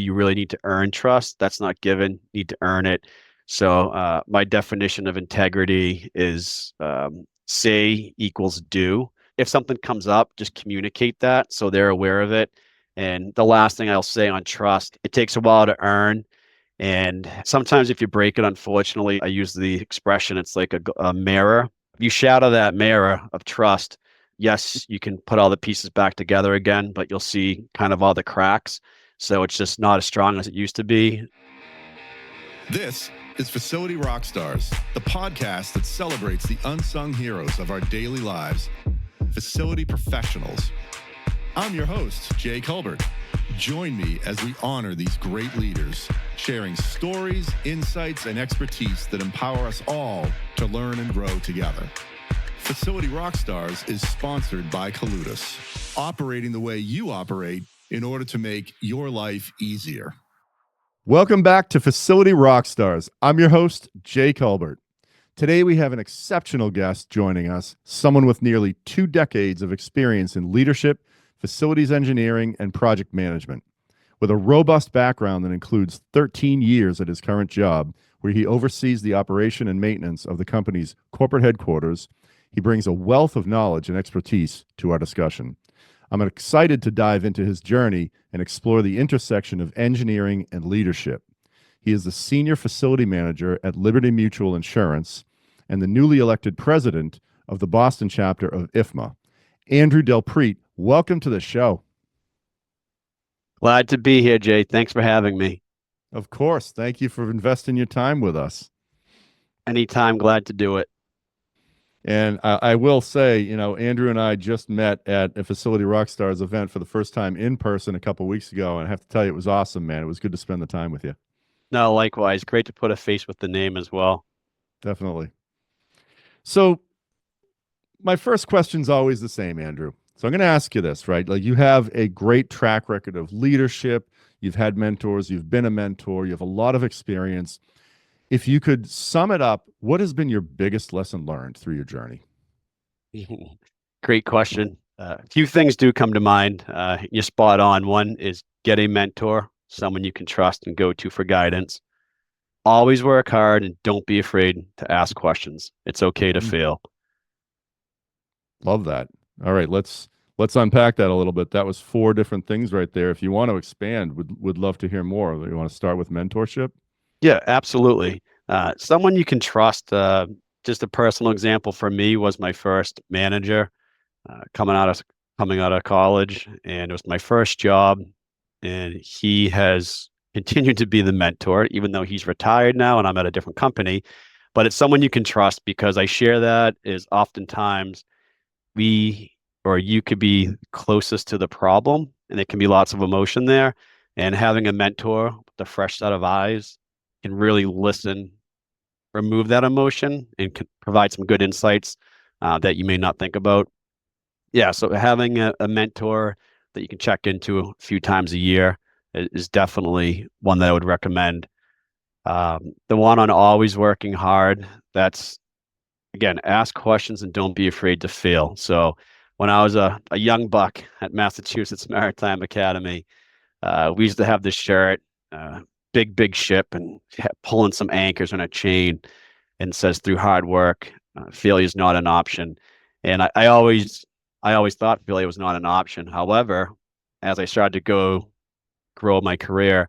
You really need to earn trust. That's not given. You need to earn it. So my definition of integrity is say equals do. If something comes up, just communicate that so they're aware of it. And the last thing I'll say on trust, it takes a while to earn. And sometimes if you break it, unfortunately, I use the expression, it's like a mirror. If you shatter that mirror of trust, yes, you can put all the pieces back together again, but you'll see kind of all the cracks. So it's just not as strong as it used to be. This is Facility Rockstars, the podcast that celebrates the unsung heroes of our daily lives, facility professionals. I'm your host, Jay Culbert. Join me as we honor these great leaders, sharing stories, insights, and expertise that empower us all to learn and grow together. Facility Rockstars is sponsored by Coludus, operating the way you operate in order to make your life easier. Welcome back to Facility Rockstars. I'm your host, Jay Culbert. Today we have an exceptional guest joining us, someone with nearly 2 decades of experience in leadership, facilities engineering, and project management. With a robust background that includes 13 years at his current job, where he oversees the operation and maintenance of the company's corporate headquarters, he brings a wealth of knowledge and expertise to our discussion. I'm excited to dive into his journey and explore the intersection of engineering and leadership. He is the Senior Facility Manager at Liberty Mutual Insurance and the newly elected President of the Boston chapter of IFMA. Andrew DelPrete, welcome to the show. Glad to be here, Jay. Thanks for having me. Of course. Thank you for investing your time with us. Anytime, glad to do it. And I will say, Andrew and I just met at a Facility Rockstars event for the first time in person a couple of weeks ago. And I have to tell you, it was awesome, man. It was good to spend the time with you. No, likewise. Great to put a face with the name as well. Definitely. So my first question is always the same, Andrew. So I'm going to ask you this, right? Like, you have a great track record of leadership. You've had mentors. You've been a mentor. You have a lot of experience. If you could sum it up, what has been your biggest lesson learned through your journey? Great question. A few things do come to mind. You're spot on. One is get a mentor, someone you can trust and go to for guidance. Always work hard and don't be afraid to ask questions. It's okay to fail. Love that. All right, let's unpack that a little bit. That was 4 different things right there. If you want to expand, would love to hear more. You want to start with mentorship? Yeah, absolutely. Someone you can trust. Just a personal example for me was my first manager coming out of college, and it was my first job. And he has continued to be the mentor, even though he's retired now and I'm at a different company. But it's someone you can trust, because I share that is oftentimes you could be closest to the problem, and there can be lots of emotion there. And having a mentor with a fresh set of eyes can really listen, remove that emotion, and can provide some good insights that you may not think about. Yeah, so having a mentor that you can check into a few times a year is definitely one that I would recommend. The one on always working hard, that's, again, ask questions and don't be afraid to fail. So when I was a young buck at Massachusetts Maritime Academy, we used to have this shirt, big ship, and pulling some anchors on a chain, and says, through hard work, failure is not an option. And I always thought failure was not an option. However, as I started to grow my career,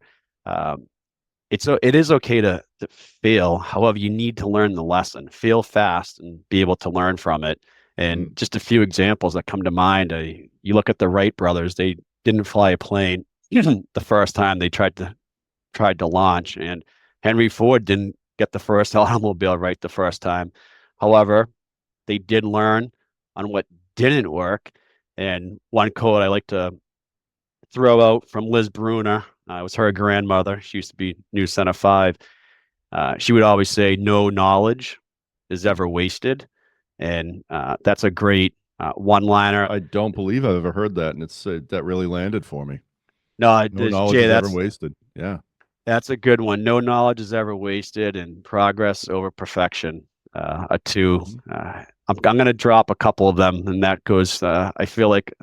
it is okay to fail. However, you need to learn the lesson, fail fast, and be able to learn from it. And just a few examples that come to mind. You look at the Wright brothers; they didn't fly a plane the first time they tried to launch, and Henry Ford didn't get the first automobile right the first time. However, they did learn on what didn't work. And one quote I like to throw out from Liz Bruner, it was her grandmother. She used to be News Center 5. She would always say, no knowledge is ever wasted. And that's a great one-liner. I don't believe I've ever heard that, and it's that really landed for me. No knowledge Jay, is ever wasted. Yeah. That's a good one. No knowledge is ever wasted, and progress over perfection are two. I'm going to drop a couple of them, and that goes, I feel like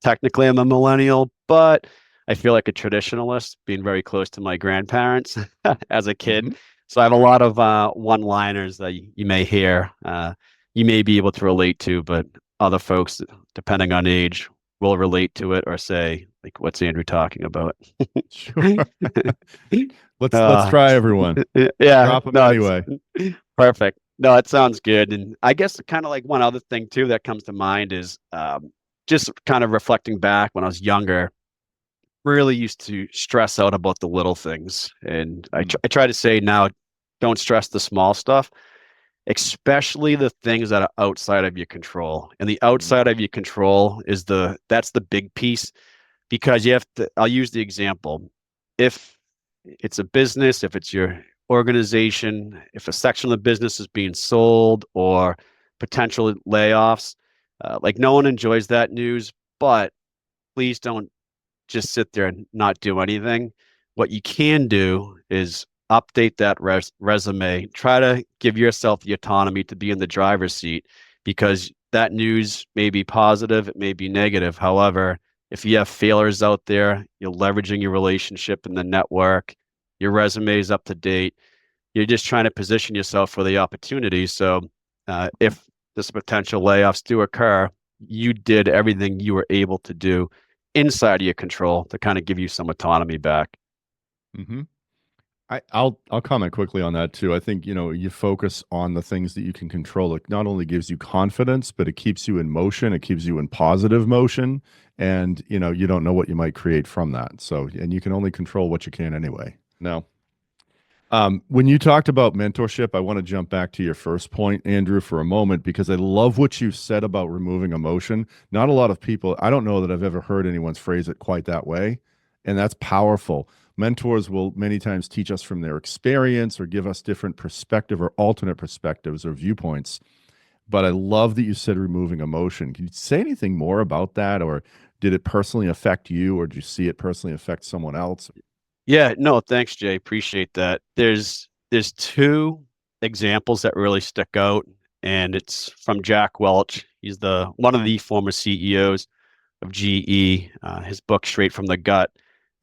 technically I'm a millennial, but I feel like a traditionalist, being very close to my grandparents as a kid. Mm-hmm. So I have a lot of one-liners that you may hear, you may be able to relate to, but other folks, depending on age, will relate to it or say, like, "What's Andrew talking about?" Sure. Let's Uh, try everyone. yeah, Drop them no, it's anyway. perfect. No, it sounds good. And I guess kind of like one other thing too that comes to mind is just kind of reflecting back when I was younger, really used to stress out about the little things. And I try to say now, don't stress the small stuff, especially the things that are outside of your control. And the Mm. outside of your control is that's the big piece because you have to, I'll use the example. If it's a business, if it's your organization, if a section of the business is being sold or potential layoffs, like no one enjoys that news, but please don't just sit there and not do anything. What you can do is update that resume, try to give yourself the autonomy to be in the driver's seat because that news may be positive, it may be negative. However, if you have failures out there, you're leveraging your relationship in the network, your resume is up to date, you're just trying to position yourself for the opportunity. So if this potential layoffs do occur, you did everything you were able to do inside of your control to kind of give you some autonomy back. Mm-hmm. I'll comment quickly on that too. I think, you focus on the things that you can control. It not only gives you confidence, but it keeps you in motion. It keeps you in positive motion. And, you don't know what you might create from that. So, and you can only control what you can anyway. Now, when you talked about mentorship, I want to jump back to your first point, Andrew, for a moment, because I love what you said about removing emotion. Not a lot of people, I don't know that I've ever heard anyone phrase it quite that way. And that's powerful. Mentors will many times teach us from their experience or give us different perspective or alternate perspectives or viewpoints. But I love that you said removing emotion. Can you say anything more about that? Or did it personally affect you, or did you see it personally affect someone else? Yeah, no, thanks, Jay. Appreciate that. There's two examples that really stick out, and it's from Jack Welch. He's the one of the former CEOs of GE. His book Straight from the Gut,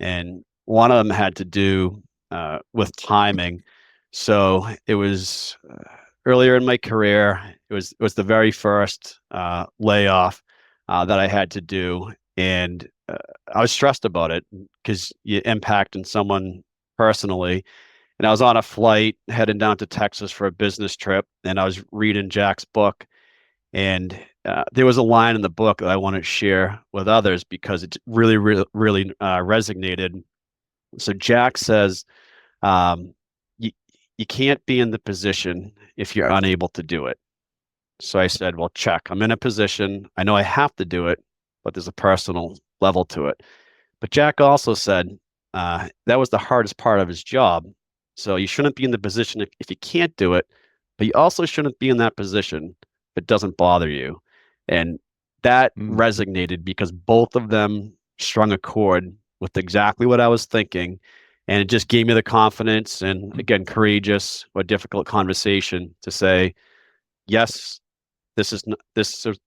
and one of them had to do with timing. So it was earlier in my career. It was the very first layoff that I had to do, and I was stressed about it because you're impacting someone personally. And I was on a flight heading down to Texas for a business trip, and I was reading Jack's book. And there was a line in the book that I want to share with others because it really, really, really resonated. So Jack says, um, you, you can't be in the position if you're unable to do it. So I said, well, check. I'm in a position. I know I have to do it, but there's a personal level to it. But Jack also said that was the hardest part of his job. So you shouldn't be in the position if you can't do it, but you also shouldn't be in that position if it doesn't bother you. And that Mm. resonated because both of them strung a chord with exactly what I was thinking. And it just gave me the confidence and, again, courageous or difficult conversation to say, yes, this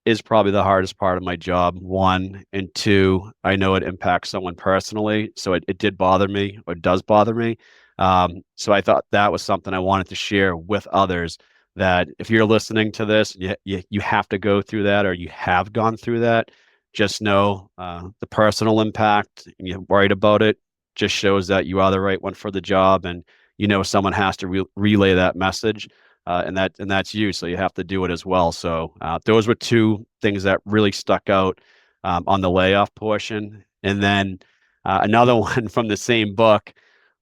is probably the hardest part of my job, one, and two, I know it impacts someone personally, so it did bother me or does bother me. So I thought that was something I wanted to share with others, that if you're listening to this, you have to go through that or you have gone through that, just know the personal impact, and you're worried about it, just shows that you are the right one for the job, and someone has to relay that message, and that's you. So you have to do it as well. So those were two things that really stuck out on the layoff portion. And then another one from the same book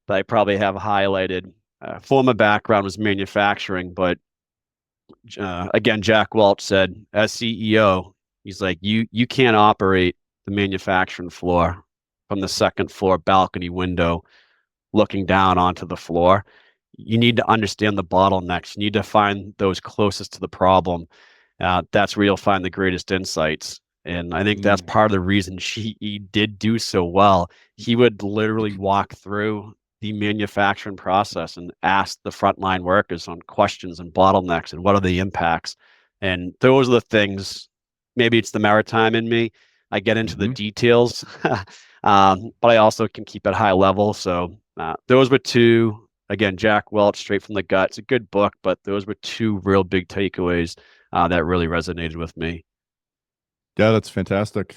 that I probably have highlighted. Former background was manufacturing, but again, Jack Welch said, as CEO, he's like, you can't operate the manufacturing floor from the second floor balcony window looking down onto the floor. You need to understand the bottlenecks. You need to find those closest to the problem. That's where you'll find the greatest insights. And I think that's Mm. part of the reason he did do so well. He would literally walk through the manufacturing process and ask the frontline workers on questions and bottlenecks and what are the impacts. And those are the things, maybe it's the maritime in me. I get into the Mm-hmm. details but I also can keep at high level. So those were two. Again, Jack Welch, Straight from the Gut. It's a good book, but those were two real big takeaways that really resonated with me. Yeah, that's fantastic.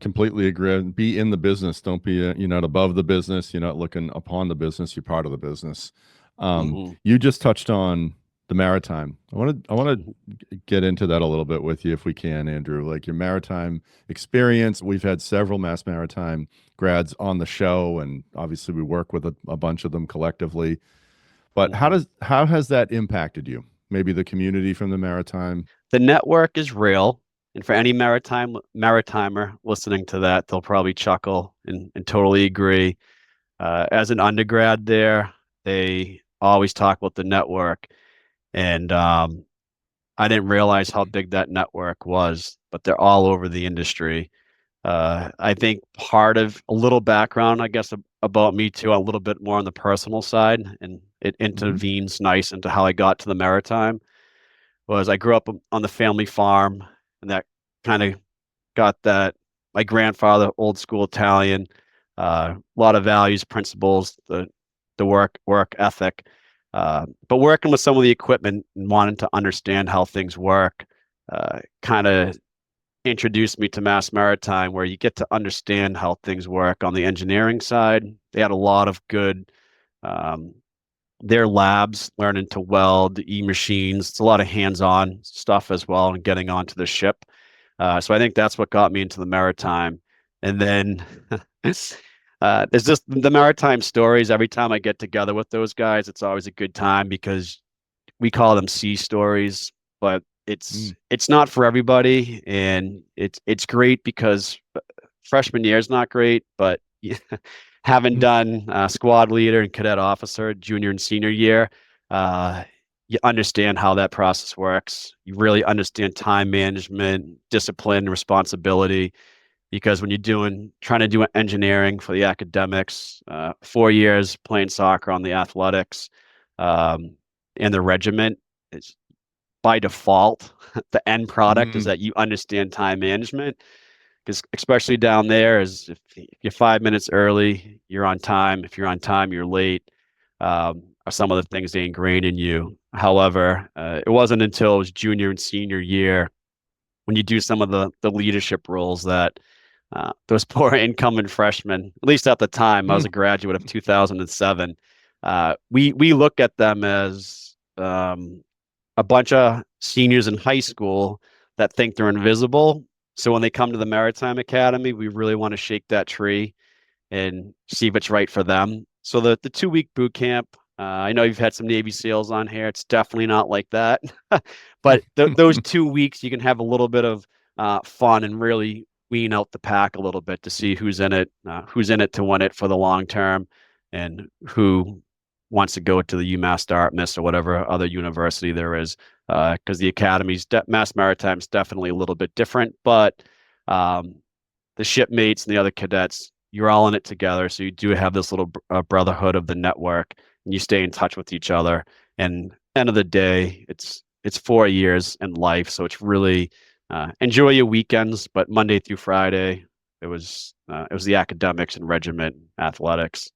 Completely agree. Be in the business. Don't be, you're not above the business. You're not looking upon the business. You're part of the business. Hmm. You just touched on the maritime. I want to get into that a little bit with you if we can, Andrew. Like your maritime experience. We've had several Mass Maritime grads on the show, and obviously we work with a bunch of them collectively. But Hmm. how has that impacted you? Maybe the community from the maritime. The network is real. And for any maritimer listening to that, they'll probably chuckle and totally agree. As an undergrad there, they always talk about the network. And I didn't realize how big that network was, but they're all over the industry. I think part of a little background, I guess, about me too, a little bit more on the personal side, and it Mhm. intervenes nice into how I got to the maritime, was I grew up on the family farm, and that kind of got that. My grandfather, old school Italian, a lot of values, principles, the work ethic. But working with some of the equipment and wanting to understand how things work, kind of introduced me to Mass Maritime, where you get to understand how things work on the engineering side. They had a lot of good um, their labs, learning to weld, e-machines. It's a lot of hands-on stuff as well, and getting onto the ship. So I think that's what got me into the maritime. And then there's just the maritime stories. Every time I get together with those guys, it's always a good time because we call them sea stories, but Mm. it's not for everybody, and it's great because freshman year is not great, but having Mm. done squad leader and cadet officer junior and senior year, uh, you understand how that process works. You really understand time management, discipline, responsibility. Because when you're trying to do engineering for the academics, 4 years playing soccer on the athletics, um, and the regiment, is by default, the end product is Mm. that you understand time management, because especially down there is if you're 5 minutes early, you're on time. If you're on time, you're late. Are some of the things they ingrain in you. However, it wasn't until it was junior and senior year when you do some of the leadership roles that those poor incoming freshmen, at least at the time, I was Mm. a graduate of 2007. We look at them as a bunch of seniors in high school that think they're invisible. So when they come to the Maritime Academy, we really want to shake that tree and see if it's right for them. So the 2 week boot camp, I know you've had some Navy SEALs on here. It's definitely not like that, but those 2 weeks you can have a little bit of fun and really wean out the pack a little bit to see who's in it to win it for the long term, and who wants to go to the UMass Dartmouth or whatever other university there is. Because the academy's Mass Maritime's definitely a little bit different, but um, the shipmates and the other cadets, you're all in it together. So you do have this little brotherhood of the network, and you stay in touch with each other. And end of the day, it's 4 years in life, so it's really enjoy your weekends. But Monday through Friday, it was the academics and regiment athletics.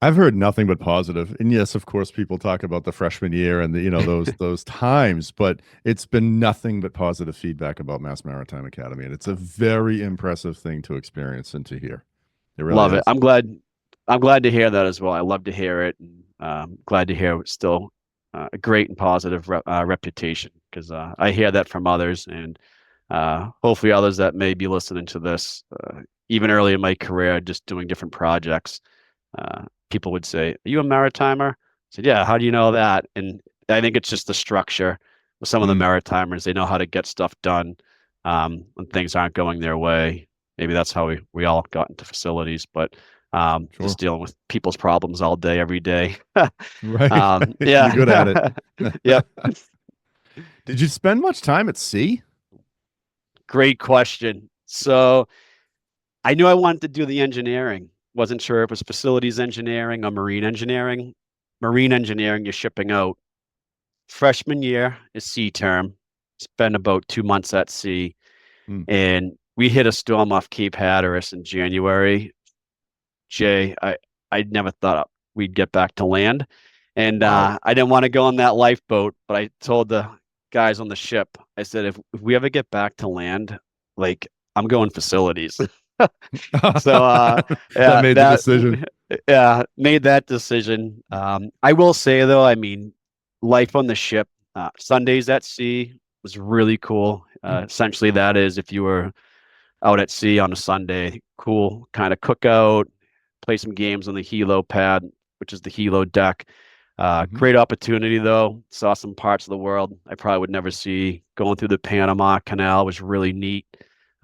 I've heard nothing but positive. And yes, of course, people talk about the freshman year and the, those times, but it's been nothing but positive feedback about Mass Maritime Academy. And it's a very impressive thing to experience and to hear. It really Love it. is. I'm glad to hear that as well. I love to hear it. And, glad to hear it's still a great and positive reputation, because I hear that from others, and hopefully others that may be listening to this, even early in my career, just doing different projects. People would say, "Are you a maritimer?" I said, "Yeah." "How do you know that?" And I think it's just the structure with some of the Mm, maritimers. They know how to get stuff done when things aren't going their way. Maybe that's how we all got into facilities, but sure. just dealing with people's problems all day, every day. Right. You're good at it. Yeah. Yep. Did you spend much time at sea? Great question. So I knew I wanted to do the engineering. Wasn't sure if it was facilities engineering or marine engineering. Marine engineering, you're shipping out. Freshman year is sea term. Spend about 2 months at sea. Mm, And we hit a storm off Cape Hatteras in January. Jay, I never thought we'd get back to land. And Wow. I didn't want to go on that lifeboat, but I told the guys on the ship, I said, if we ever get back to land, like I'm going facilities. So That yeah, made the decision. yeah, made that decision. I will say though, I mean, life on the ship, Sundays at sea was really cool. Essentially, that is if you were out at sea on a Sunday, cool kind of cookout, play some games on the helo pad, which is the helo deck. Mhm. Great opportunity though. Saw some parts of the world I probably would never see. Going through the Panama Canal was really neat.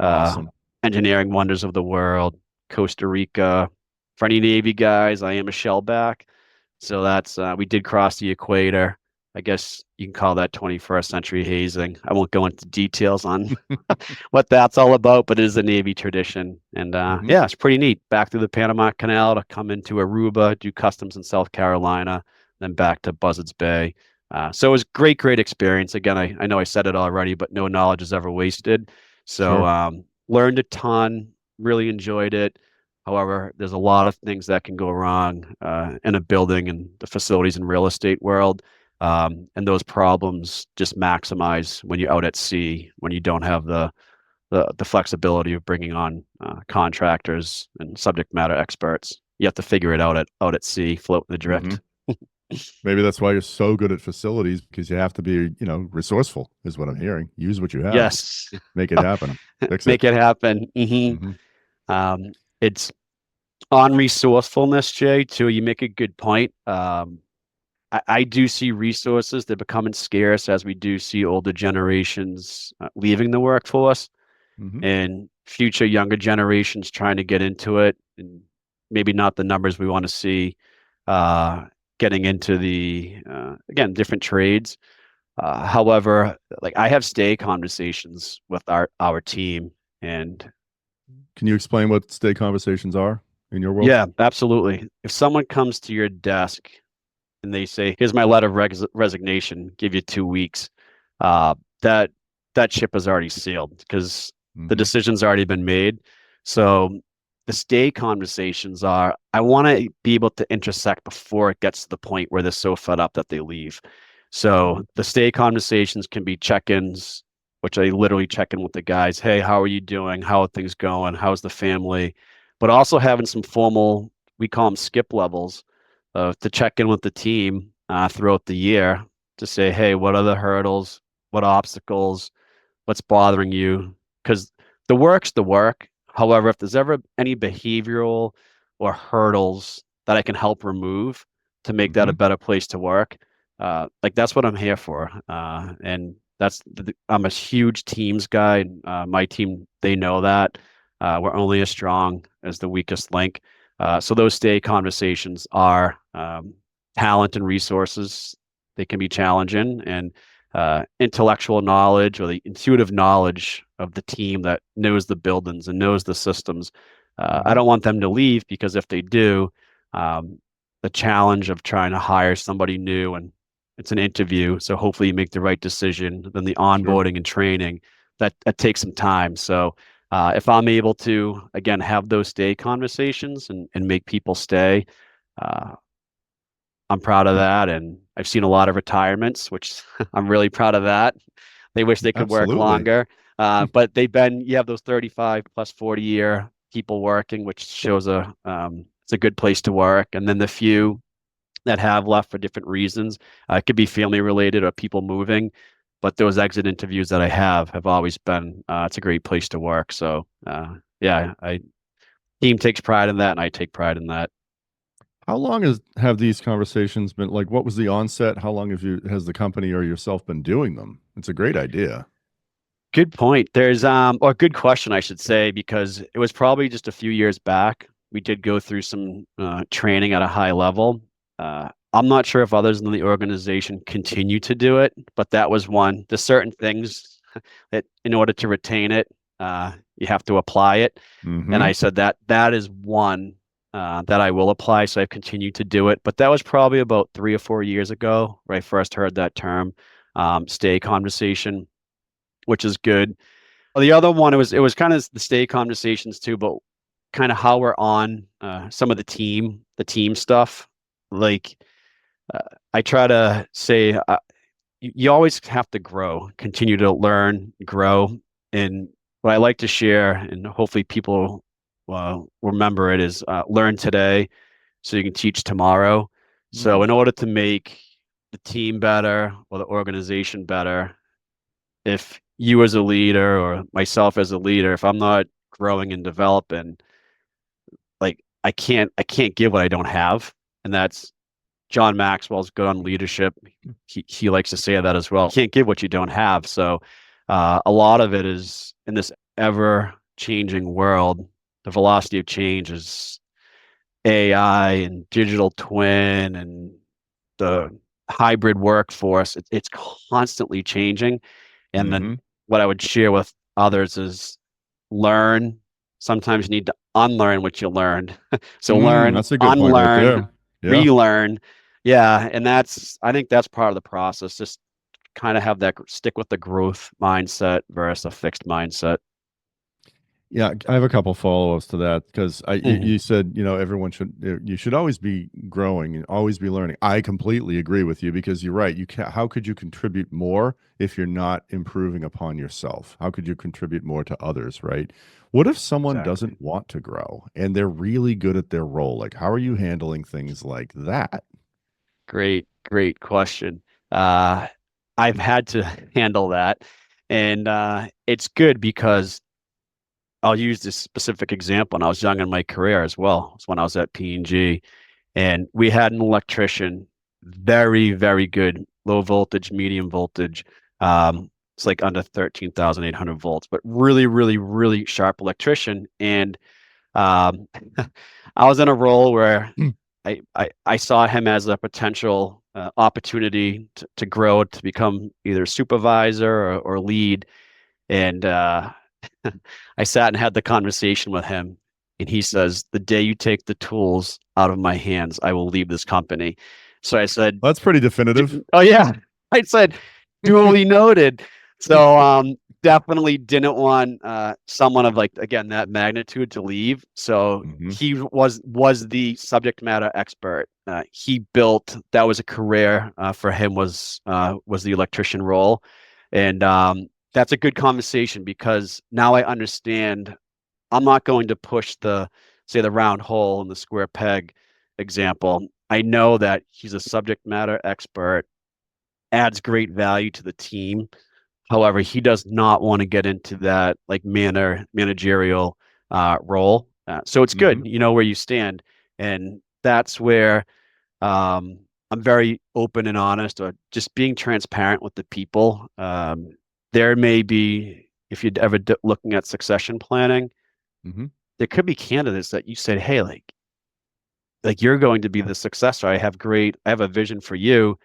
Uh, Awesome. Engineering wonders of the world. Costa Rica. For any Navy guys, I am a shellback. So that's we did cross the equator. I guess you can call that 21st century hazing. I won't go into details on what that's all about, but it is a Navy tradition. And Mhm. yeah, it's pretty neat. Back through the Panama Canal to come into Aruba, do customs in South Carolina, then back to Buzzards Bay. So it was great, great experience. Again, I know I said it already, but no knowledge is ever wasted. So Sure. learned a ton, really enjoyed it. However, there's a lot of things that can go wrong in a building and the facilities and real estate world. And those problems just maximize when you're out at sea, when you don't have the flexibility of bringing on contractors and subject matter experts. You have to figure it out at sea, float in the Mhm. drift. Maybe that's why you're so good at facilities, because you have to be, resourceful is what I'm hearing. Use what you have. Yes, Make it happen. Fix it. make it happen. Mhm. It's on resourcefulness, Jay. Too, you make a good point. I do see resources that are becoming scarce as we do see older generations leaving the workforce Mhm. and future younger generations trying to get into it, and maybe not the numbers we want to see getting into the again different trades. However, like I have stay conversations with our team, and Can you explain what stay conversations are in your world? yeah, absolutely. If someone comes to your desk and they say, "Here's my letter of resignation. Give you 2 weeks," uh, that that ship has already sailed because the Mhm. decision's already been made. So the stay conversations are, I want to be able to intersect before it gets to the point where they're so fed up that they leave. So Mhm. the stay conversations can be check-ins, which I literally check in with the guys. Hey, how are you doing? How are things going? How's the family? But also having some formal, we call them skip levels, to check in with the team throughout the year to say, hey, what are the hurdles? What obstacles? What's bothering you? Because the work's the work. However, if there's ever any behavioral or hurdles that I can help remove to make that a Mhm. better place to work, like that's what I'm here for. And I'm a huge teams guy. My team, they know that. We're only as strong as the weakest link. So those stay conversations are talent and resources. They can be challenging, and intellectual knowledge or the intuitive knowledge of the team that knows the buildings and knows the systems. I Mhm. don't want them to leave because if they do, um, the challenge of trying to hire somebody new and it's an interview, so hopefully you make the right decision. Then the Sure. onboarding and training that takes some time. So if I'm able to again have those stay conversations and make people stay, uh, I'm proud of that. And I've seen a lot of retirements, which I'm really proud of that. They wish they could work Absolutely. longer. But you have those 35 plus 40-year people working, which shows it's a good place to work. And then the few that have left for different reasons, it could be family related or people moving. But those exit interviews that I have always been, it's a great place to work. So, yeah, team takes pride in that and I take pride in that. How long have these conversations been, like, what was the onset? How long has the company or yourself been doing them? It's a great idea. Good point. Or good question, I should say, because it was probably just a few years back. We did go through some training at a high level. I'm not sure if others in the organization continue to do it, but that was one. There's certain things that, in order to retain it, you have to apply it. And I Mhm. said that is one that I will apply. So I've continued to do it. But that was probably about 3 or 4 years ago where I first heard that term, stay conversation, which is good. Well, the other one, it was kind of the stay conversations too, but kind of how we're on some of the team stuff. Like uh, I try to say, you always have to grow, continue to learn, grow. And what I like to share, and hopefully people remember it, is learn today so you can teach tomorrow. So Mm. in order to make the team better or the organization better, if you as a leader or myself as a leader, if I'm not growing and developing, like I can't give what I don't have. And that's John Maxwell's good on leadership. He likes to say that as well. You can't give what you don't have. So a lot of it is in this ever changing world. The velocity of change is AI and digital twin and the hybrid workforce. It's constantly changing. And then Hmm. what I would share with others is learn. Sometimes you need to unlearn what you learned. So learn, That's a good point right unlearn, there. Yeah. relearn. Yeah. And I think that's part of the process. Just kind of have that stick with the growth mindset versus a fixed mindset. Yeah, I have a couple follow-ups to that because Mhm. you said, everyone you should always be growing and always be learning. I completely agree with you because you're right. How could you contribute more if you're not improving upon yourself? How could you contribute more to others, right? What if someone Exactly. doesn't want to grow and they're really good at their role? Like, how are you handling things like that? Great question. Uh, I've had to handle that. And it's good because I'll use this specific example. And I was young in my career as well. It's when I was at P&G, and we had an electrician, very, very good, low voltage, medium voltage. It's like under 13,800 volts, but really, really, really sharp electrician. And um, I was in a role where I saw him as a potential opportunity to grow to become either supervisor or lead. And I sat and had the conversation with him, and he says, "The day you take the tools out of my hands, I will leave this company." So I said, That's pretty definitive. Oh yeah. I said, duly noted. So definitely didn't want someone of like again that magnitude to leave. So Hmm. he was the subject matter expert. He built that was a career for him was the electrician role. And that's a good conversation because now I understand I'm not going to push the say the round hole in the square peg example. I know that he's a subject matter expert, adds great value to the team. However, he does not want to get into that like managerial role. So it's good, Hmm. you know where you stand, and that's where I'm very open and honest, or just being transparent with the people. There may be, if you're ever looking at succession planning, Hmm. there could be candidates that you said, "Hey, like you're going to be the successor. I have a vision for you."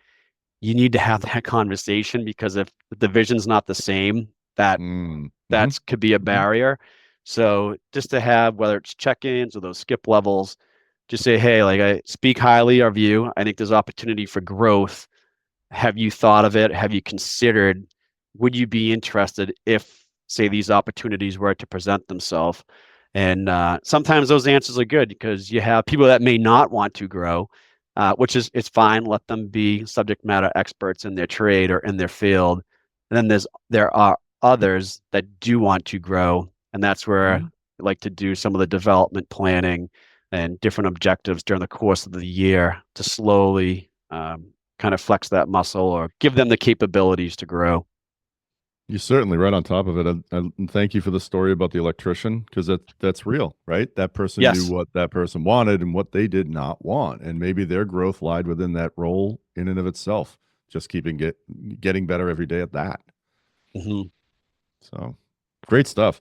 You need to have that conversation because if the vision's not the same, that Hmm. Hmm. that's could be a Hmm. barrier. So just to have whether it's check-ins or those skip levels, just say, hey, like I speak highly of you. I think there's opportunity for growth. Have you thought of it? Have you considered? Would you be interested if, say, these opportunities were to present themselves? And sometimes those answers are good because you have people that may not want to grow, which is it's fine. Let them be subject matter experts in their trade or in their field. And then there are others that do want to grow, and that's where I Hmm. like to do some of the development planning and different objectives during the course of the year to slowly kind of flex that muscle or give them the capabilities to grow. You're certainly right on top of it. And thank you for the story about the electrician because that's real, right? That person knew Yes. what that person wanted and what they did not want, and maybe their growth lied within that role in and of itself. Just getting better every day at that. Hmm. So great stuff.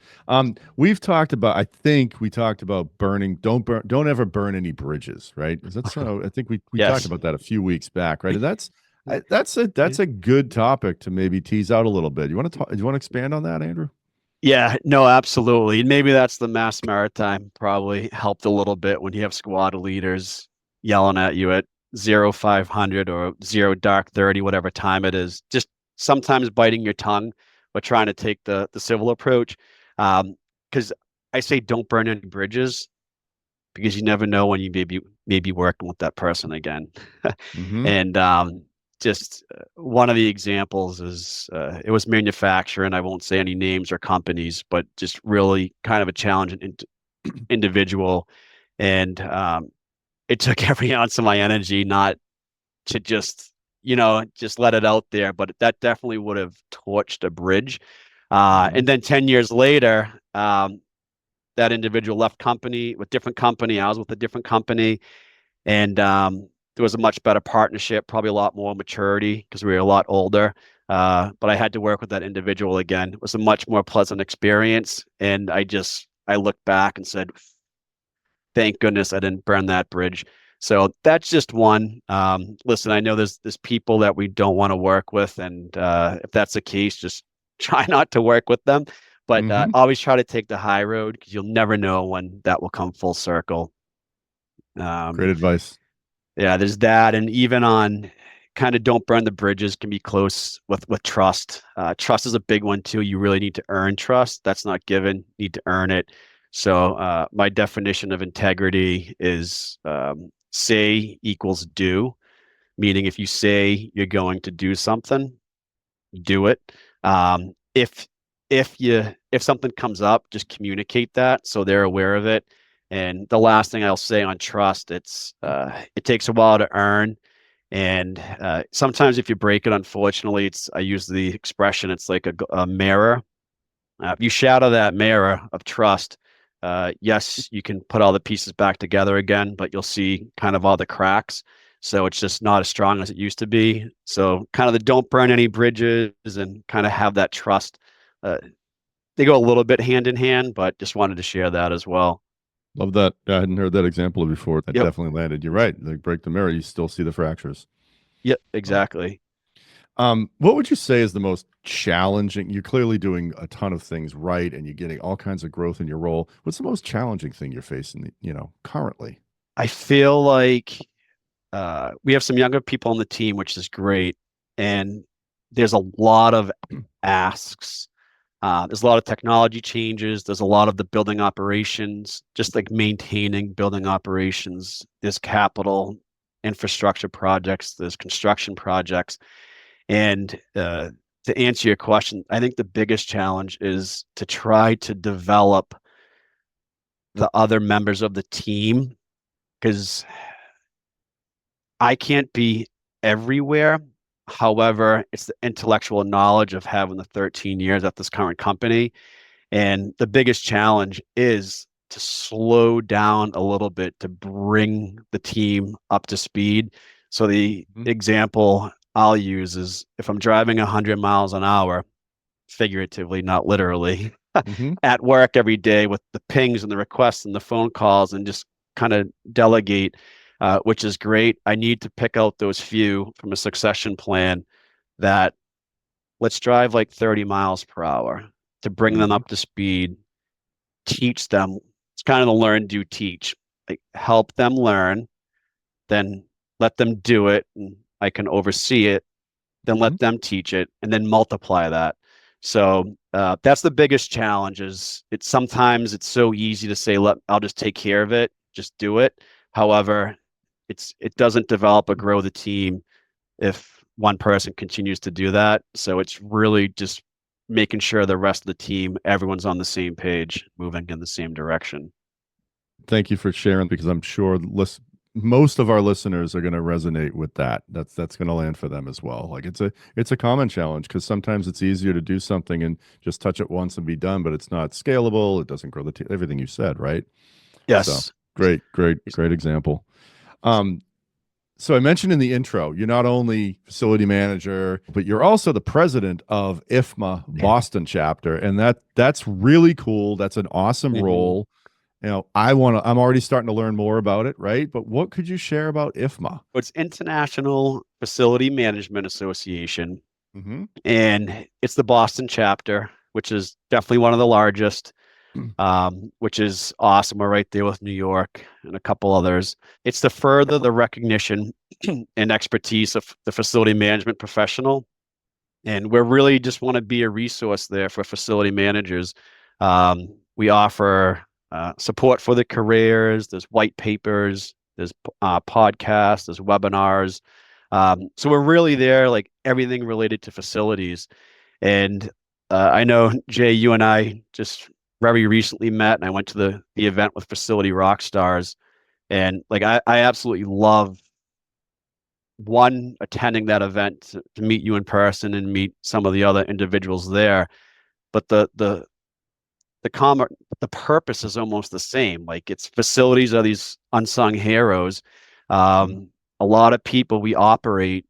We've talked about. I think we talked about burning. Don't ever burn any bridges, right? Is that so? I think we talked Yes. about that a few weeks back, right? And that's a good topic to maybe tease out a little bit. You want to talk? Do you want to expand on that, Andrew? Yeah, no, absolutely. And maybe that's the Mass Maritime probably helped a little bit when you have squad leaders yelling at you at 0500 or zero dark 30, whatever time it is. Just sometimes biting your tongue we're trying to take the civil approach. Because I say don't burn any bridges because you never know when you may be working with that person again. Mm-hmm. And just one of the examples is it was manufacturing. I won't say any names or companies, but just really kind of a challenging individual. And it took every ounce of my energy not to just let it out there. But that definitely would have torched a bridge. Mm-hmm. And then 10 years later, that individual left company with different company. I was with a different company, and there was a much better partnership, probably a lot more maturity because we were a lot older. But I had to work with that individual again. It was a much more pleasant experience, and I looked back and said, "Thank goodness I didn't burn that bridge." So that's just one. Listen, I know there's people that we don't want to work with, and if that's the case, just try not to work with them. But Mm-hmm. always try to take the high road because you'll never know when that will come full circle. Great Um, advice. yeah, there's that, and even on kind of don't burn the bridges can be close with trust. Trust is a big one too. You really need to earn trust. That's not given. You need to earn it. So my definition of integrity is say equals do, meaning if you say you're going to do something, do it. If something comes up, just communicate that so they're aware of it. And the last thing I'll say on trust, it takes a while to earn, and sometimes if you break it, unfortunately, I use the expression, it's like a mirror. If you shatter that mirror of trust, yes, you can put all the pieces back together again, but you'll see kind of all the cracks. So it's just not as strong as it used to be. So kind of the don't burn any bridges and kind of have that trust. Uh, they go a little bit hand in hand, but just wanted to share that as well. Love that. I hadn't heard that example before. That Yep. definitely landed. You're right. Like break the mirror, you still see the fractures. Yep. Oh. Exactly. What would you say is the most challenging? You're clearly doing a ton of things right, and you're getting all kinds of growth in your role. What's the most challenging thing you're facing, currently? I feel like we have some younger people on the team, which is great. And there's a lot of asks. There's a lot of technology changes. There's a lot of the building operations, just like maintaining building operations. There's capital infrastructure projects, there's construction projects. And to answer your question, I think the biggest challenge is to try to develop the other members of the team because I can't be everywhere. However, it's the intellectual knowledge of having the 13 years at this current company. And the biggest challenge is to slow down a little bit to bring the team up to speed. So the Mhm. example I'll use is if I'm driving 100 miles an hour, figuratively, not literally, Mhm. at work every day with the pings and the requests and the phone calls and just kind of delegate, which is great. I need to pick out those few from a succession plan that let's drive like 30 miles per hour to bring them Mhm. up to speed, teach them. It's kind of the learn, do, teach. Like help them learn, then let them do it, and I can oversee it, then Mhm. let them teach it, and then multiply that. So that's the biggest challenge. Is it's sometimes it's so easy to say, "Let I'll just take care of it, just do it." However, it doesn't develop or grow the team if one person continues to do that. So it's really just making sure the rest of the team, everyone's on the same page, moving in the same direction. Thank you for sharing because I'm sure most of our listeners are going to resonate with that. That's going to land for them as well. Like it's a common challenge because sometimes it's easier to do something and just touch it once and be done, but it's not scalable. It doesn't grow the team. Everything you said, right? So Yes. great example. Um, so I mentioned in the intro, you're not only facility manager, but you're also the president of IFMA Boston chapter, and that's really cool. That's an awesome Mhm. role. I'm already starting to learn more about it, right? But what could you share about IFMA? It's International Facility Management Association, Mm-hmm. and it's the Boston chapter, which is definitely one of the largest, which is awesome. We're right there with New York and a couple others. It's to further the recognition and expertise of the facility management professional And we really just want to be a resource there for facility managers. We offer support for the careers. There's white papers, there's podcasts, there's webinars. So we're really there, like everything related to facilities. And I know, Jay, you and I just very recently met, and I went to the event with Facility Rockstars. And like I absolutely love one attending that event to meet you in person and meet some of the other individuals there. But the common the purpose is almost the same. Like it's facilities are these unsung heroes. A lot of people we operate,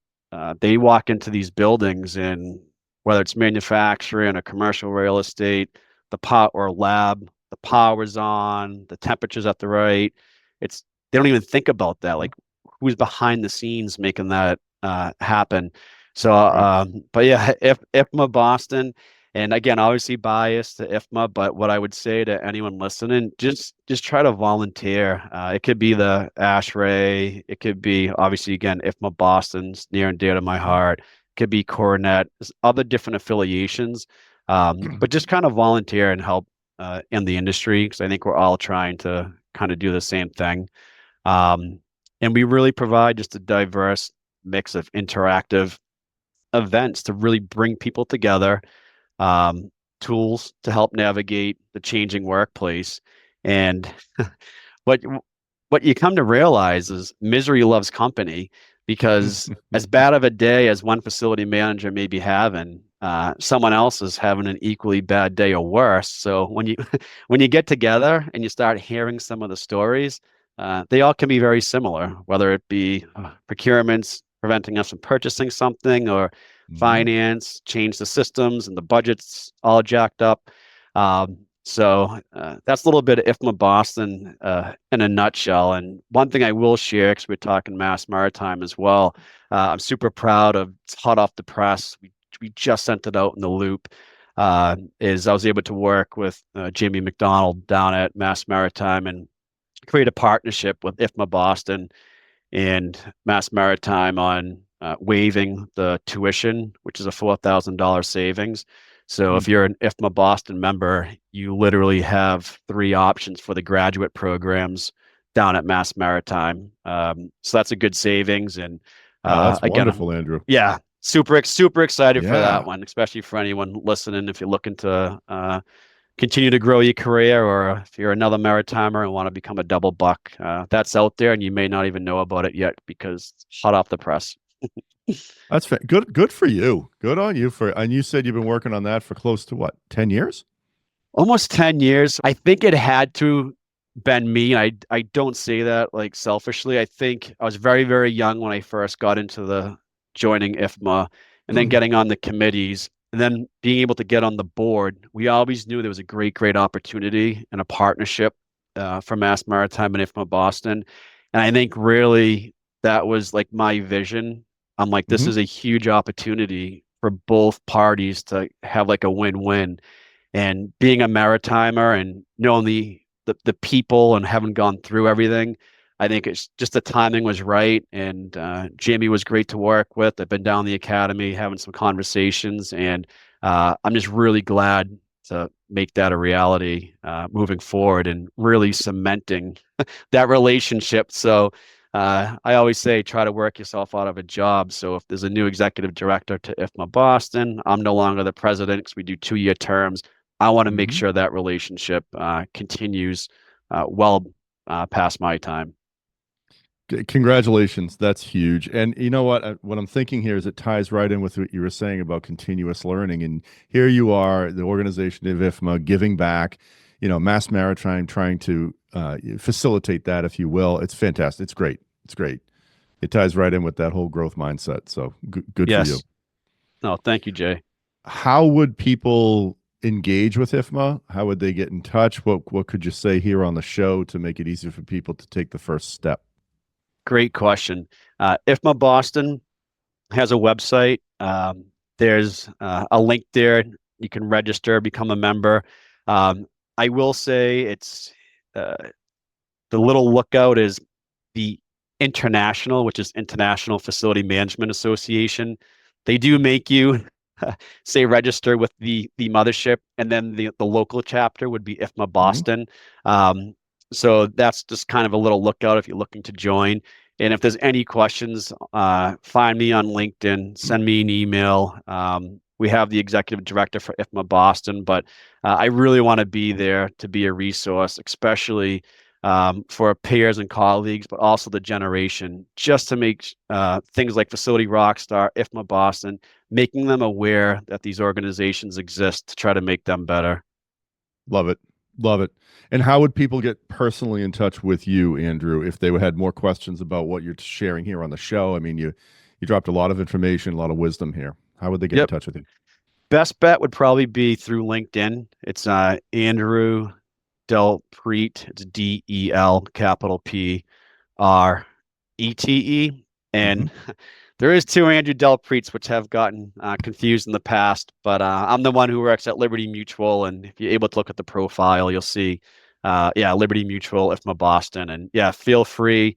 they walk into these buildings and whether it's manufacturing or commercial real estate, the pot or lab, the power's on, the temperature's at the right. It's they don't even think about that. Like who's behind the scenes making that happen. So, Right. but yeah, if IFMA Boston, and again, obviously biased to IFMA, but what I would say to anyone listening, just try to volunteer. It could be the ASHRAE, it could be obviously again IFMA Boston's near and dear to my heart. It could be Coronet, there's other different affiliations, but just kind of volunteer and help in the industry because I think we're all trying to kind of do the same thing. Um, and we really provide just a diverse mix of interactive events to really bring people together, um, tools to help navigate the changing workplace. And what what you come to realize is misery loves company because as bad of a day as one facility manager may be having, someone else is having an equally bad day or worse. So when you when you get together and you start hearing some of the stories, they all can be very similar, whether it be procurements preventing us from purchasing something or Mhm. finance, change the systems and the budget's all jacked up. So that's a little bit of IFMA Boston in a nutshell. And one thing I will share, because we're talking Mass Maritime as well, I'm super proud of. It's hot off the press. We just sent it out in the loop. Is I was able to work with Jamie McDonald down at Mass Maritime and create a partnership with IFMA Boston and Mass Maritime on waiving the tuition, which is a $4,000 savings. So Mm. if you're an IFMA Boston member, you literally have three options for the graduate programs down at Mass Maritime. So that's a good savings. And Oh, that's again, wonderful, Andrew. yeah, super excited for that Yeah. one, especially for anyone listening. If you're looking to continue to grow your career, or if you're another maritimer and want to become a double buck, that's out there, and you may not even know about it yet because it's hot off the press. Good. Good for you. Good on you for. And you said you've been working on that for close to what, 10 years? Almost 10 years. I think it had to been me. I don't say that like selfishly. I think I was very young when I first got into the joining IFMA and then getting on the committees and then being able to get on the board. We always knew there was a great opportunity and a partnership for Mass Maritime and IFMA Boston. And I think really that was like my vision. I'm like, this Hmm. is a huge opportunity for both parties to have like a win-win. And being a maritimer and knowing the people and having gone through everything, I think it's just the timing was right. And Jamie was great to work with. I've been down the academy having some conversations, and I'm just really glad to make that a reality moving forward and really cementing that relationship. So I always say try to work yourself out of a job. So if there's a new executive director to IFMA Boston, I'm no longer the president because we do 2-year terms. I want to make Hmm. sure that relationship continues well past my time. Congratulations. That's huge. And you know what? What I'm thinking here is it ties right in with what you were saying about continuous learning. And here you are, the organization of IFMA giving back, Mass Maritime trying to facilitate that, if you will. It's fantastic. It's great. It's great. It ties right in with that whole growth mindset. So good for you. Yes. No, thank you, Jay. How would people engage with IFMA? How would they get in touch? What could you say here on the show to make it easier for people to take the first step? Great question. IFMA Boston has a website. There's a link there. You can register, become a member. Um, I will say it's uh, the little lookout is the international, which is International Facility Management Association. They do make you say register with the mothership, and then the local chapter would be IFMA Boston. So that's just kind of a little lookout if you're looking to join. And if there's any questions, find me on LinkedIn, send me an email. We have the executive director for IFMA Boston, but I really want to be there to be a resource, especially for peers and colleagues, but also the generation, just to make things like Facility Rockstar, IFMA Boston, making them aware that these organizations exist to try to make them better. Love it. Love it. And how would people get personally in touch with you, Andrew, if they had more questions about what you're sharing here on the show? I mean, you dropped a lot of information, a lot of wisdom here. How would they get in touch with you? Best bet would probably be through LinkedIn. It's Andrew DelPrete. It's DEL capital PRETE. And there is two Andrew DelPretes, which have gotten confused in the past, but I'm the one who works at Liberty Mutual. And if you're able to look at the profile, you'll see, Liberty Mutual, IFMA Boston. And yeah, feel free,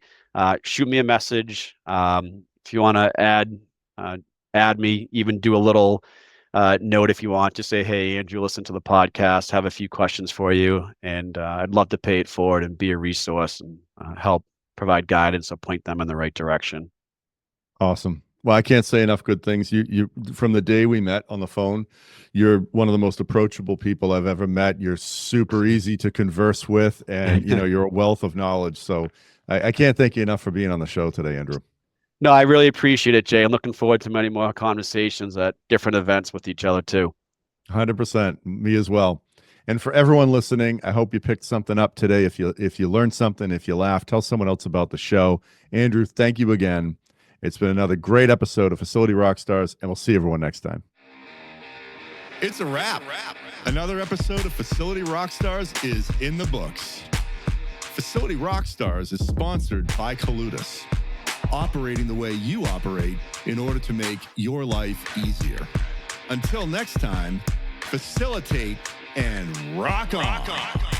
shoot me a message. If you want to add me, even do a little note if you want to say, hey, Andrew, listen to the podcast, have a few questions for you. And I'd love to pay it forward and be a resource and help provide guidance or point them in the right direction. Awesome. Well, I can't say enough good things. You from the day we met on the phone, you're one of the most approachable people I've ever met. You're super easy to converse with, and you're a wealth of knowledge. So I can't thank you enough for being on the show today, Andrew. No, I really appreciate it, Jay. I'm looking forward to many more conversations at different events with each other too. 100%. Me as well. And for everyone listening, I hope you picked something up today. If you learned something, if you laughed, tell someone else about the show. Andrew, thank you again. It's been another great episode of Facility Rockstars, and we'll see everyone next time. It's a wrap. Another episode of Facility Rockstars is in the books. Facility Rockstars is sponsored by Coludus, operating the way you operate in order to make your life easier. Until next time, facilitate and rock on.